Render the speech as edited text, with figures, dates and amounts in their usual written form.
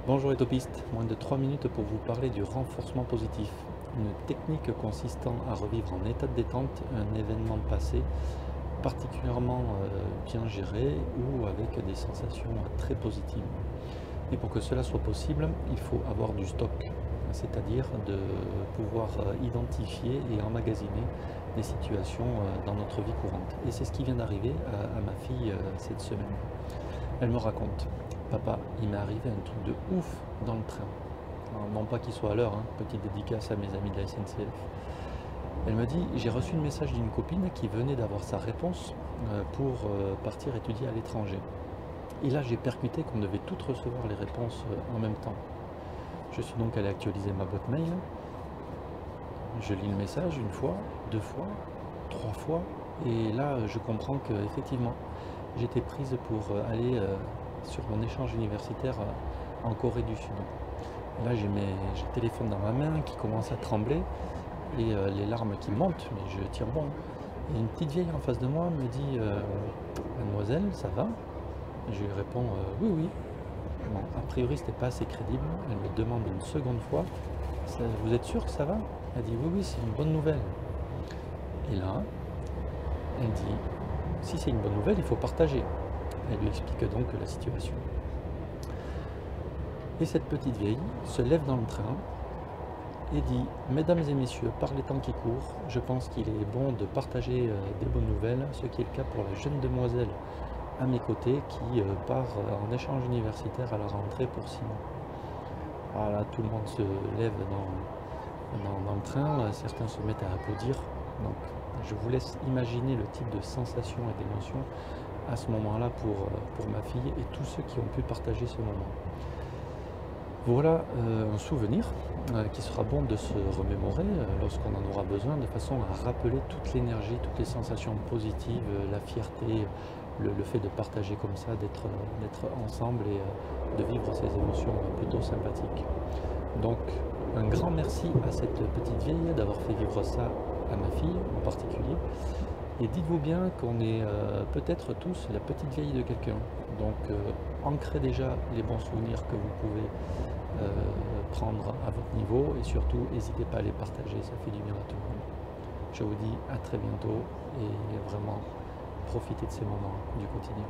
Bonjour Étopiste, moins de 3 minutes pour vous parler du renforcement positif, une technique consistant à revivre en état de détente un événement passé particulièrement bien géré ou avec des sensations très positives. Et pour que cela soit possible, il faut avoir du stock, c'est-à-dire de pouvoir identifier et emmagasiner des situations dans notre vie courante. Et c'est ce qui vient d'arriver à ma fille cette semaine. Elle me raconte: papa, il m'est arrivé un truc de ouf dans le train. Alors, non pas qu'il soit à l'heure, hein, petite dédicace à mes amis de la SNCF. Elle me dit: j'ai reçu le message d'une copine qui venait d'avoir sa réponse pour partir étudier à l'étranger. Et là, j'ai percuté qu'on devait toutes recevoir les réponses en même temps. Je suis donc allé actualiser ma boîte mail. Je lis le message une fois, deux fois, trois fois. Et là, je comprends qu'effectivement, j'étais prise pour aller sur mon échange universitaire en Corée du Sud. Là, j'ai le téléphone dans ma main qui commence à trembler et les larmes qui montent, mais je tire bon. Et une petite vieille en face de moi me dit: Mademoiselle, ça va? Je lui réponds: oui, oui. Bon, a priori, c'était pas assez crédible. Elle me demande une seconde fois: vous êtes sûr que ça va? Elle dit: oui, oui, c'est une bonne nouvelle. Et là, elle dit: si c'est une bonne nouvelle, il faut partager. Elle lui explique donc la situation. Et cette petite vieille se lève dans le train et dit: mesdames et messieurs, par les temps qui courent, je pense qu'il est bon de partager des bonnes nouvelles, ce qui est le cas pour la jeune demoiselle à mes côtés qui part en échange universitaire à la rentrée pour 6 mois. Voilà, tout le monde se lève dans le train, certains se mettent à applaudir. Donc je vous laisse imaginer le type de sensation et d'émotion à ce moment-là pour ma fille et tous ceux qui ont pu partager ce moment. Voilà un souvenir qui sera bon de se remémorer lorsqu'on en aura besoin, de façon à rappeler toute l'énergie, toutes les sensations positives, la fierté, le fait de partager comme ça, d'être ensemble et de vivre ces émotions plutôt sympathiques. Donc un grand merci à cette petite vieille d'avoir fait vivre ça à ma fille en particulier. Et dites-vous bien qu'on est peut-être tous la petite vieille de quelqu'un. Donc ancrez déjà les bons souvenirs que vous pouvez prendre à votre niveau et surtout n'hésitez pas à les partager, ça fait du bien à tout le monde. Je vous dis à très bientôt et vraiment profitez de ces moments du quotidien.